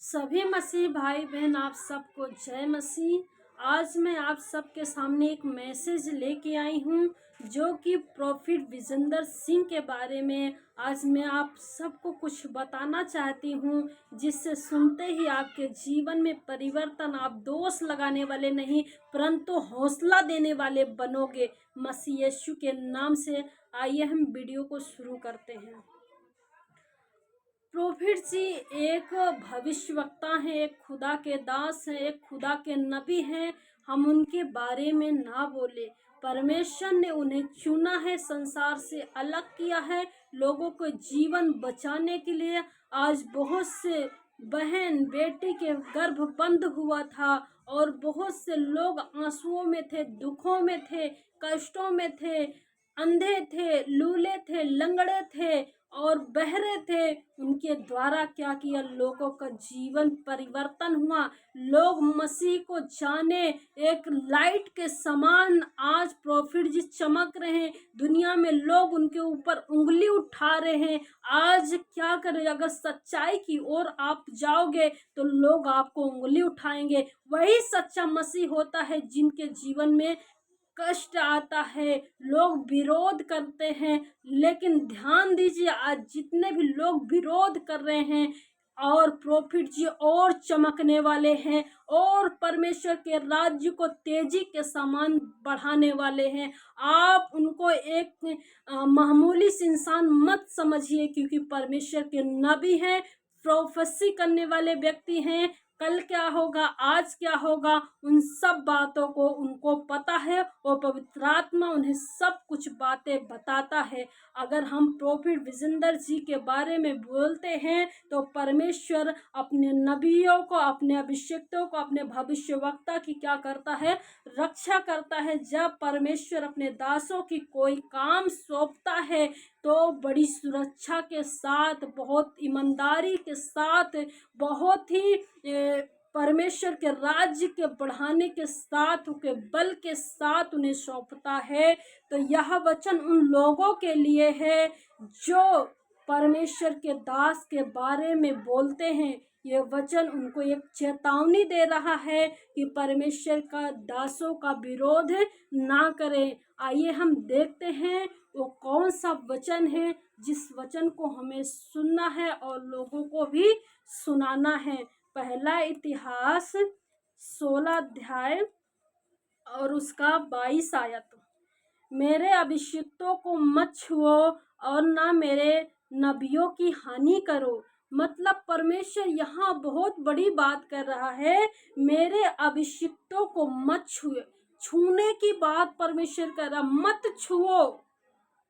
सभी मसीह भाई बहन आप सबको जय मसीह। आज मैं आप सबके सामने एक मैसेज लेके आई हूँ जो कि प्रॉफिट विजेंदर सिंह के बारे में आज मैं आप सबको कुछ बताना चाहती हूँ, जिससे सुनते ही आपके जीवन में परिवर्तन, आप दोष लगाने वाले नहीं परंतु हौसला देने वाले बनोगे मसीह यीशु के नाम से। आइए हम वीडियो को शुरू करते हैं। प्रोफिट जी एक भविष्यवक्ता हैं, एक खुदा के दास हैं, एक खुदा के नबी हैं। हम उनके बारे में ना बोले। परमेश्वर ने उन्हें चुना है, संसार से अलग किया है लोगों को जीवन बचाने के लिए। आज बहुत से बहन बेटी के गर्भ बंद हुआ था और बहुत से लोग आंसुओं में थे, दुखों में थे, कष्टों में थे, अंधे थे, लूले थे, लंगड़े थे और बहरे थे। उनके द्वारा क्या किया, लोगों का जीवन परिवर्तन हुआ। लोग मसीह को जाने, एक लाइट के समान आज प्रॉफिट जी चमक रहे हैं। दुनिया में लोग उनके ऊपर उंगली उठा रहे हैं। आज क्या करें, अगर सच्चाई की ओर आप जाओगे तो लोग आपको उंगली उठाएंगे। वही सच्चा मसीह होता है जिनके जीवन में कष्ट आता है, लोग विरोध करते हैं। लेकिन ध्यान दीजिए, आज जितने भी लोग विरोध कर रहे हैं और प्रॉफिट जी और चमकने वाले हैं और परमेश्वर के राज्य को तेजी के समान बढ़ाने वाले हैं। आप उनको एक मामूली से इंसान मत समझिए, क्योंकि परमेश्वर के नबी हैं, प्रोफेसी करने वाले व्यक्ति हैं। कल क्या होगा, आज क्या होगा, उन सब बातों को उनको पता है और पवित्र आत्मा उन्हें सब कुछ बातें बताता है। अगर हम प्रॉफिट विजेंदर जी के बारे में बोलते हैं तो परमेश्वर अपने नबियों को, अपने अभिषिक्तों को, अपने भविष्यवक्ता की क्या करता है, रक्षा करता है। जब परमेश्वर अपने दासों की कोई काम सौंपता है तो बड़ी सुरक्षा के साथ, बहुत ईमानदारी के साथ, बहुत ही परमेश्वर के राज्य के बढ़ाने के साथ, उनके बल के साथ उन्हें सौंपता है। तो यह वचन उन लोगों के लिए है जो परमेश्वर के दास के बारे में बोलते हैं। ये वचन उनको एक चेतावनी दे रहा है कि परमेश्वर का दासों का विरोध ना करें। आइए हम देखते हैं वो कौन सा वचन है जिस वचन को हमें सुनना है और लोगों को भी सुनाना है। पहला इतिहास 16 अध्याय और उसका 22 आयत। मेरे अभिषिक्तों को मत छुओ और ना मेरे नबियों की हानि करो। मतलब परमेश्वर यहाँ बहुत बड़ी बात कर रहा है, मेरे अभिषिक्तों को मत छुए। छूने की बात परमेश्वर कर रहा, मत छुओ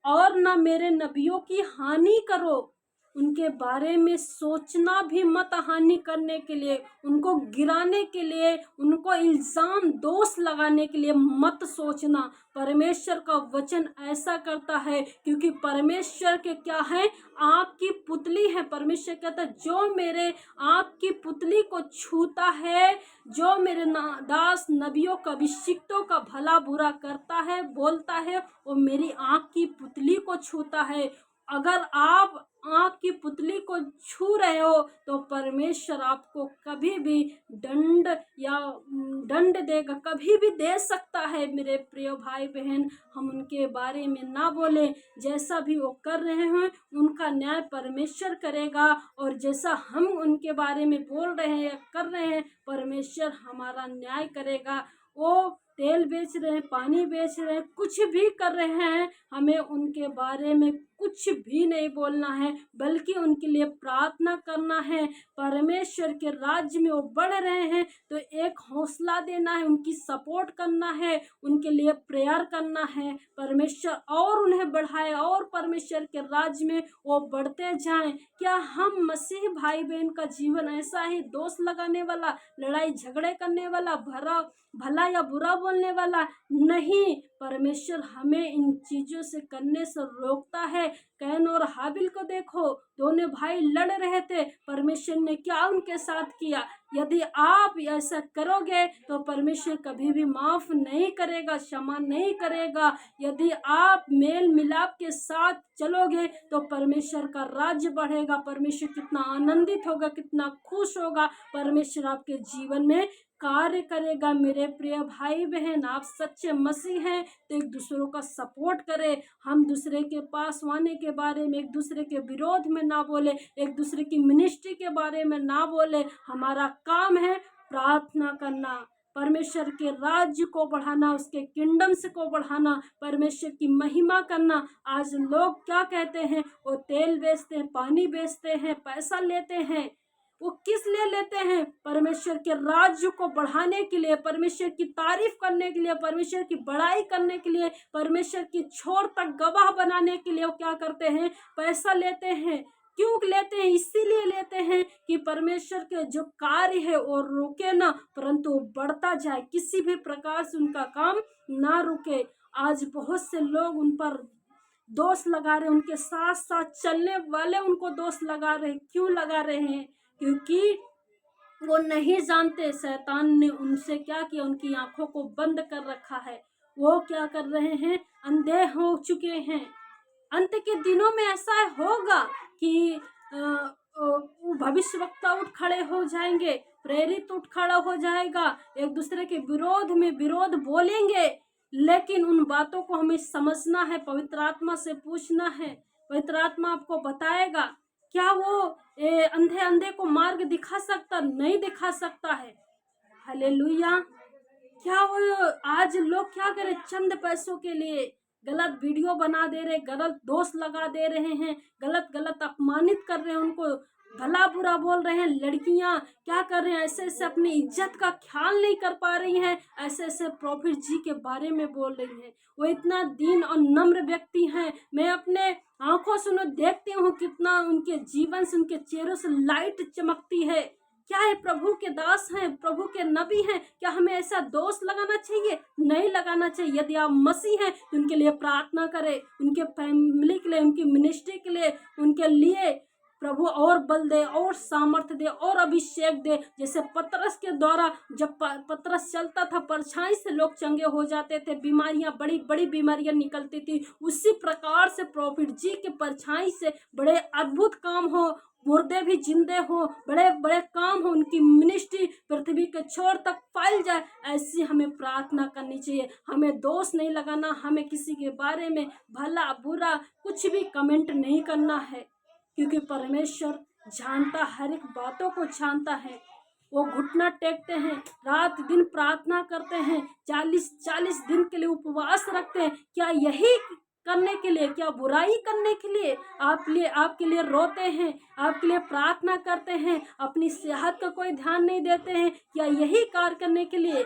और ना मेरे नबियों की हानि करो। उनके बारे में सोचना भी मत, हानि करने के लिए, उनको गिराने के लिए, उनको इल्जाम दोष लगाने के लिए मत सोचना। परमेश्वर का वचन ऐसा करता है क्योंकि परमेश्वर के क्या है, आँख की पुतली है। परमेश्वर कहता है जो मेरे आँख की पुतली को छूता है, जो मेरे दास नबियों का, अभिषिक्तों का भला बुरा करता है, बोलता है, वो मेरी आँख की पुतली को छूता है। अगर आप आँख की पुतली को छू रहे हो तो परमेश्वर आपको कभी भी दंड देगा, कभी भी दे सकता है। मेरे प्रिय भाई बहन, हम उनके बारे में ना बोले। जैसा भी वो कर रहे हैं उनका न्याय परमेश्वर करेगा, और जैसा हम उनके बारे में बोल रहे हैं या कर रहे हैं, परमेश्वर हमारा न्याय करेगा। वो तेल बेच रहे हैं, पानी बेच रहे हैं, कुछ भी कर रहे हैं, हमें उनके बारे में कुछ भी नहीं बोलना है, बल्कि उनके लिए प्रार्थना करना है। परमेश्वर के राज्य में वो बढ़ रहे हैं तो एक हौसला देना है, उनकी सपोर्ट करना है, उनके लिए प्रेयर करना है। परमेश्वर और उन्हें बढ़ाए और परमेश्वर के राज्य में वो बढ़ते जाएं। क्या हम मसीह भाई बहन का जीवन ऐसा ही दोष लगाने वाला, लड़ाई झगड़े करने वाला, भला या बुरा बोलने वाला नहीं। परमेश्वर हमें इन चीज़ों से करने से रोकता है। कैन और हाबिल को देखो, दोनों भाई लड़ रहे थे, परमेश्वर ने क्या उनके साथ किया। यदि आप ऐसा करोगे तो परमेश्वर कभी भी माफ नहीं करेगा, क्षमा नहीं करेगा। यदि आप मेल मिलाप के साथ चलोगे तो परमेश्वर का राज्य बढ़ेगा, परमेश्वर कितना आनंदित होगा, कितना खुश होगा, परमेश्वर आपके जीवन में कार्य करेगा। मेरे प्रिय भाई बहन, आप सच्चे मसीह हैं तो एक दूसरों का सपोर्ट करें। हम दूसरे के पास आने के बारे में, एक दूसरे के विरोध में ना बोले, एक दूसरे की मिनिस्ट्री के बारे में ना बोले। हमारा काम है प्रार्थना करना, परमेश्वर के राज्य को बढ़ाना, उसके किंगडम्स को बढ़ाना, परमेश्वर की महिमा करना। आज लोग क्या कहते हैं, वो तेल बेचते हैं, पानी बेचते हैं, पैसा लेते हैं। वो किस लिए लेते हैं? परमेश्वर के राज्य को बढ़ाने के लिए, परमेश्वर की तारीफ करने के लिए, परमेश्वर की बड़ाई करने के लिए, परमेश्वर की छोर तक गवाह बनाने के लिए वो क्या करते हैं? पैसा लेते हैं। क्यों लेते हैं? इसीलिए लेते हैं कि परमेश्वर के जो कार्य है वो रुके ना, परंतु बढ़ता जाए, किसी भी प्रकार से उनका काम ना रुके। आज बहुत से लोग उन पर दोष लगा रहे हैं, उनके साथ साथ चलने वाले उनको दोष लगा रहे हैं। क्यों लगा रहे हैं? क्योंकि वो नहीं जानते शैतान ने उनसे क्या किया, उनकी आंखों को बंद कर रखा है। वो क्या कर रहे हैं? अंधे हो चुके हैं। अंत के दिनों में ऐसा होगा कि भविष्यवक्ता उठ खड़े हो जाएंगे, प्रेरित उठ खड़ा हो जाएगा, एक दूसरे के विरोध में विरोध बोलेंगे। लेकिन उन बातों को हमें समझना है, पवित्र आत्मा से पूछना है। पवित्र आत्मा आपको बताएगा। क्या वो अंधे अंधे को मार्ग दिखा सकता? नहीं दिखा सकता है। हालेलुया। क्या वो आज लोग क्या करें, चंद पैसों के लिए गलत वीडियो बना दे रहे, गलत दोष लगा दे रहे हैं, गलत गलत अपमानित कर रहे हैं, उनको भला बुरा बोल रहे हैं। लड़कियां क्या कर रहे हैं, ऐसे ऐसे अपनी इज्जत का ख्याल नहीं कर पा रही हैं, ऐसे ऐसे प्रॉफिट जी के बारे में बोल रही हैं। वो इतना दीन और नम्र व्यक्ति हैं। मैं अपने आंखों से उन्हें देखती हूँ, कितना उनके जीवन से, उनके चेहरों से लाइट चमकती है। क्या है? प्रभु के दास हैं, प्रभु के नबी हैं। क्या हमें ऐसा दोष लगाना चाहिए? नहीं लगाना चाहिए। यदि आप मसीह हैं तो उनके लिए प्रार्थना करें, उनके फैमिली के लिए, उनकी मिनिस्ट्री के लिए, उनके लिए प्रभु और बल दे, और सामर्थ्य दे, और अभिषेक दे। जैसे पतरस के द्वारा जब पतरस चलता था, परछाई से लोग चंगे हो जाते थे, बीमारियां, बड़ी बड़ी बीमारियां निकलती थी। उसी प्रकार से प्रॉफिट जी के परछाई से बड़े अद्भुत काम हो, मुर्दे भी जिंदे हो, बड़े बड़े काम हो, उनकी मिनिस्ट्री पृथ्वी के छोर तक फैल जाए। ऐसी हमें प्रार्थना करनी चाहिए। हमें दोष नहीं लगाना, हमें किसी के बारे में भला बुरा कुछ भी कमेंट नहीं करना है, क्योंकि परमेश्वर जानता, हर एक बातों को जानता है। वो घुटना टेकते हैं, रात दिन प्रार्थना करते हैं, 40-40 दिन के लिए उपवास रखते हैं। क्या यही करने के लिए? क्या बुराई करने के लिए? आपके लिए रोते हैं, आपके लिए प्रार्थना करते हैं, अपनी सेहत का कोई ध्यान नहीं देते हैं? क्या यही कार्य करने के लिए?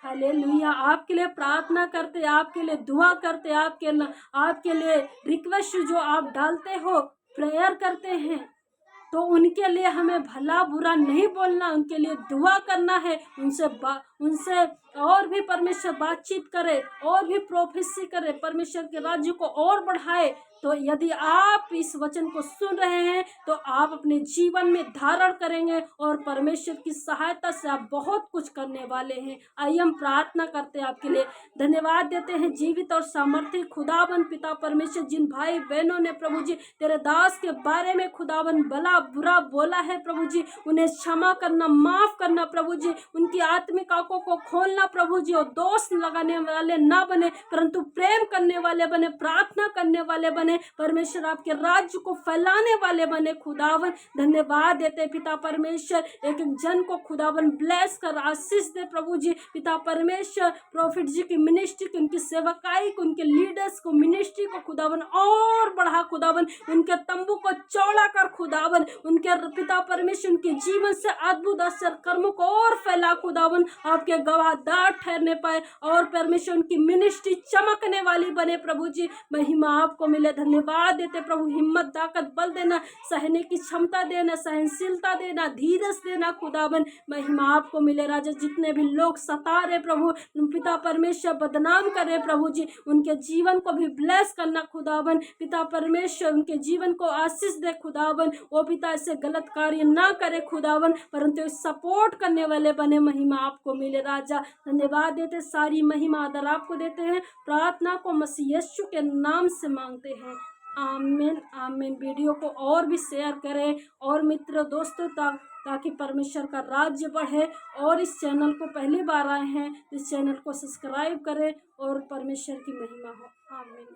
हालेलुया। आपके लिए प्रार्थना करते, आपके लिए दुआ करते, आपके लिए रिक्वेस्ट जो आप डालते हो, प्रेयर करते हैं, तो उनके लिए हमें भला बुरा नहीं बोलना, उनके लिए दुआ करना है। उनसे और भी परमेश्वर बातचीत करे, और भी प्रोफेसी करे, परमेश्वर के राज्य को और बढ़ाए। तो यदि आप इस वचन को सुन रहे हैं तो आप अपने जीवन में धारण करेंगे, और परमेश्वर की सहायता से आप बहुत कुछ करने वाले हैं। आइए हम प्रार्थना करते हैं, आपके लिए धन्यवाद देते हैं। जीवित और सामर्थ्य खुदावन पिता परमेश्वर, जिन भाई बहनों ने प्रभु जी तेरे दास के बारे में खुदावन भला बुरा बोला है, प्रभु जी उन्हें क्षमा करना, माफ करना प्रभु जी, उनकी आत्मिक आंखों को खोलना प्रभु जी। और दोष लगाने वाले ना बने, परंतु प्रेम करने वाले बने, प्रार्थना करने वाले बने, परमेश्वर आपके राज्य को फैलाने वाले बने। खुदावन धन्यवाद देते पिता परमेश्वर, एक एक जन को खुदावन ब्लेस कर आशीष दे प्रभु जी। पिता परमेश्वर प्रॉफिट जी की मिनिस्ट्री की, उनकी सेवकाई को, उनके लीडर्स को, मिनिस्ट्री को खुदावन और बढ़ा, खुदावन उनके तंबू को चौड़ा कर, खुदावन उनके पिता परमेश्वर उनके जीवन से अद्भुत आश्चर्य कर्मों को और फैला, खुदावन आपके गवाहदार ठहरने पाए, और परमेश्वर उनकी मिनिस्ट्री चमकने वाली बने प्रभु जी। महिमा आपको मिले। धन्यवाद देते प्रभु, हिम्मत ताकत बल देना, सहने की क्षमता देना, सहनशीलता देना, धीरज देना खुदावन, महिमा आपको मिले राजा। जितने भी लोग सता रहे प्रभु, पिता परमेश्वर बदनाम करे प्रभु जी, उनके जीवन को भी ब्लेस करना खुदावन, पिता परमेश्वर उनके जीवन को आशीष दे खुदावन, वो पिता ऐसे गलत कार्य ना करे खुदावन, परंतु सपोर्ट करने वाले बने, महिमा आपको मिले राजा। धन्यवाद देते, सारी महिमा आदर आपको देते हैं, प्रार्थना को मसीह यीशु के नाम से मांगते हैं, आमीन आमीन। वीडियो को और भी शेयर करें और मित्र दोस्तों तक, ताकि परमेश्वर का राज्य बढ़े। और इस चैनल को पहली बार आए हैं, इस चैनल को सब्सक्राइब करें और परमेश्वर की महिमा हो, आमीन।